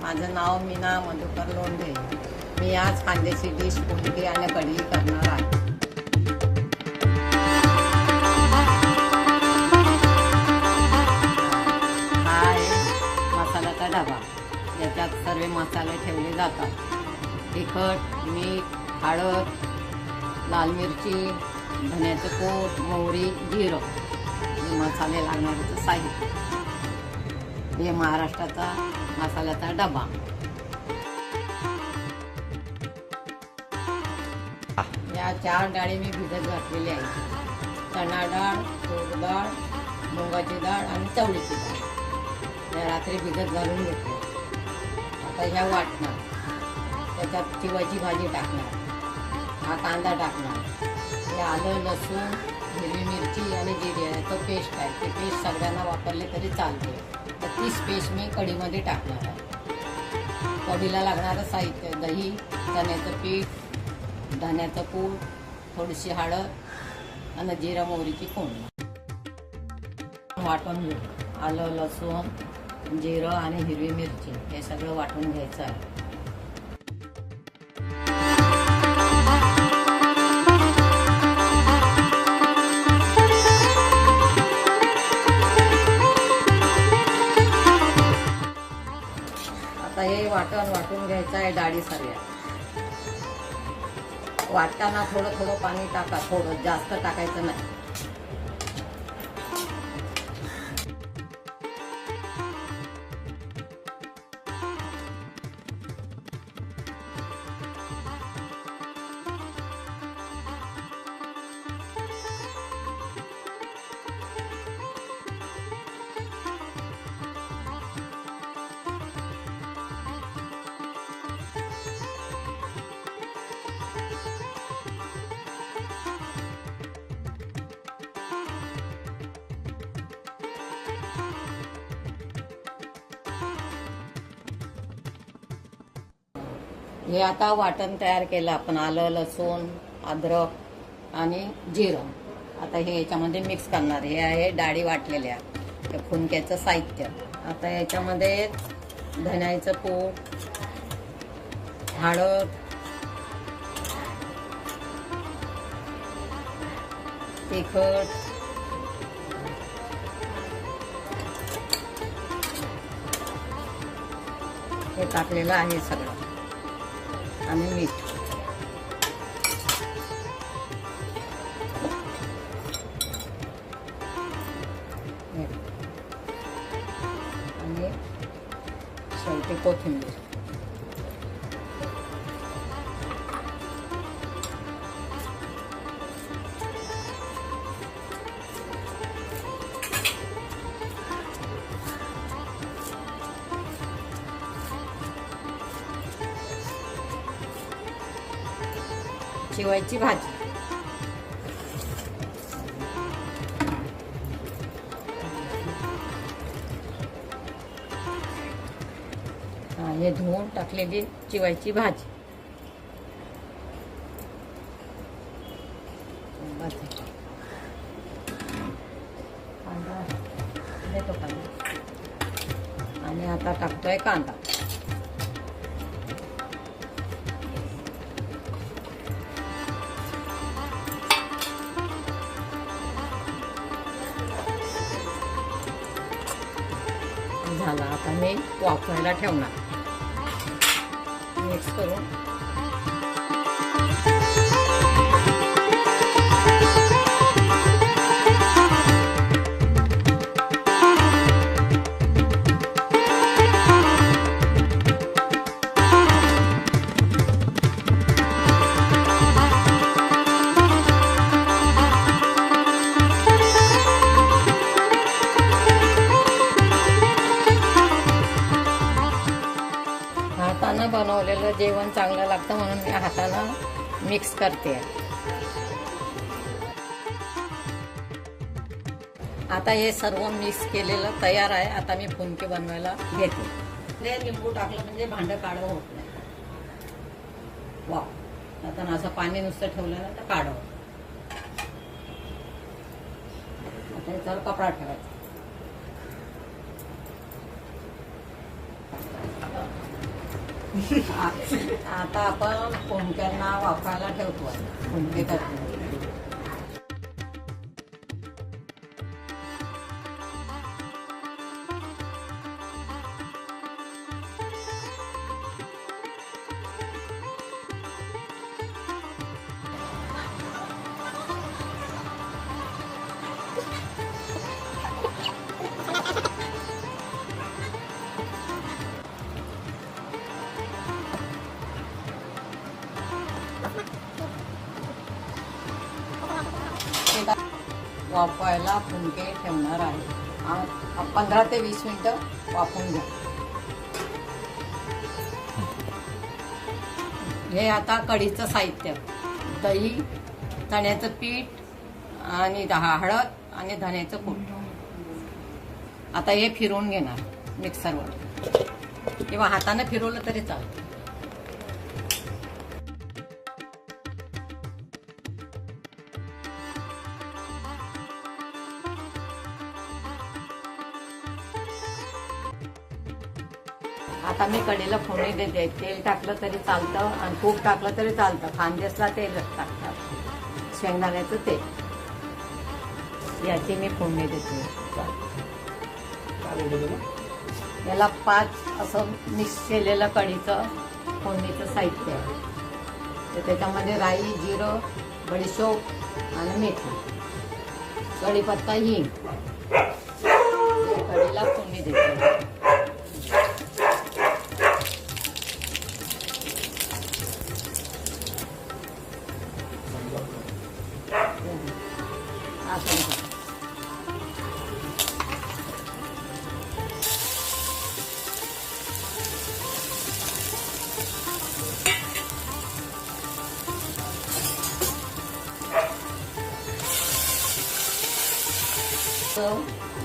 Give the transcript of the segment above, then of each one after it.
माझं नाव मीना मधुकर लोंढे. मी आज खानदेशी डिश फुलके आणि कढी करणार आहे. हा आहे मसाल्याचा डबा. याच्यात सर्व मसाले ठेवले जातात. तिखट, मीठ, हळद, लाल मिरची, धण्याचं कूट, मोहरी, जिरं हे मसाले लागणाऱ्याचं साहित्य. हे महाराष्ट्राचा मसाल्याचा डबा. या 4 डाळी मी भिजत घातलेली आहे. चणा डाळ, तूर डाळ, मुगाची डाळ आणि चवळीची डाळ. या रात्री भिजत घालून घेतल्या. आता ह्या वाटणार. त्याच्यात चिवायची भाजी टाकणार. हा कांदा टाकणार. हे आलं, लसूण, हिरवी मिरची आणि जिरे याचं पेस्ट आहे. ते पेस्ट सगळ्यांना वापरले तरी चालते. तर तीच पेस्ट मी कढीमध्ये टाकणार आहे. कढीला लागणारं साहित्य: दही, चण्याचं पीठ, धण्याचं कूट, थोडीशी हळद आणि जिरा मोहरीची फोडणी. वाटून घेऊ. आलं, लसूण, जिरं आणि हिरवी मिरची हे सगळं वाटून घ्यायचं आहे. आता हे वाटून घ्यायचं आहे डाळी सर्व. वाटताना थोडं थोडं पाणी टाका. थोडं जास्त टाकायचं नाही. हे आता वाटण तयार केलं आपण. आलं, लसूण, अद्रक आणि जिरं. आता हे याच्यामध्ये मिक्स करणार. हे आहे डाळी वाटलेल्या. हे फुनक्याचं साहित्य. आता याच्यामध्ये धण्याचं कूट, हळद, तिखट, हे टाकलेलं आहे सगळं आणि मीठ. आणि शेवटी कोथिंबीर. चिवायची भाजी. हे धुवून टाकलेली चिवायची भाजी. कांदा देतो कांदा. आणि आता टाकतोय कांदा. झाला. आता मी वाफवायला ठेवणार. मिक्स करून हातानं बनवलेलं जेवण चांगलं लागतं म्हणून मी हातानं मिक्स करते. आता हे सर्व मिक्स केलेलं तयार आहे. आता मी फुनके बनवायला घेते. हे लिंबू टाकलं म्हणजे भांडं काढं होत नाही. वा. आता असं पाणी नुसतं ठेवलं ना तर काढं. आता याच्यावर कपडा ठेवायचा. आता आपण कोंबड्यांना वापरायला ठेवतो. कोंबडी करतो. वाफवायला फुंके ठेवणार आहे. 15 ते 20 मिनिटं वाफवून घ्या. हे आता कढीचं साहित्य: दही, चण्याचं पीठ आणि हळद आणि धण्याचं कूट. आता हे फिरवून घेणार मिक्सरवर किंवा हाताने फिरवलं तरी चालतं. आता मी कढीला फोडणी देते. तेल टाकलं तरी चालतं आणि तूप टाकलं तरी चालतं. खानदेशला तेल टाकतात, शेंगदाण्याचं तेल. याची मी फोडणी देते. याला 5 असं मिक्स केलेलं कढीचं फोडणीचं साहित्य आहे. तर त्याच्यामध्ये राई, जिरं, बडीशोप आणि मेथी, कढीपत्ता, हिंग. कढीला फोडणी देते.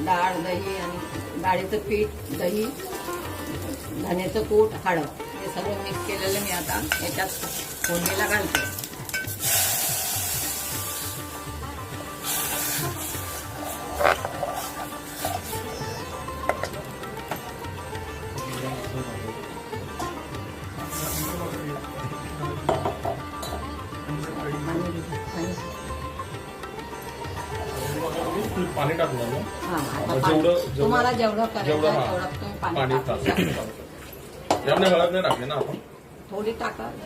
डाळ, दही आणि डाळीचं पीठ, दही, धण्याचं कूट, हळद हे सगळं मिक्स केलेलं मी आता याच्यात फोडणीला घालते. पाणी टाकलं ना. तुम्हाला जेवढं करायचं तेवढं तुम्ही पाणी यामध्ये हळद नाही टाकली ना आपण?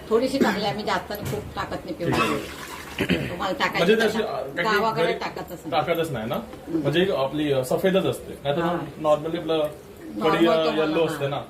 थोडीशी टाकली आम्ही, जास्त खूप टाकत नाही. तुम्हाला टाकायची गावाकडे टाकतच नाही ना, म्हणजे आपली सफेदच असते. नाही तर नॉर्मली आपलं कढी येल्लो असते ना.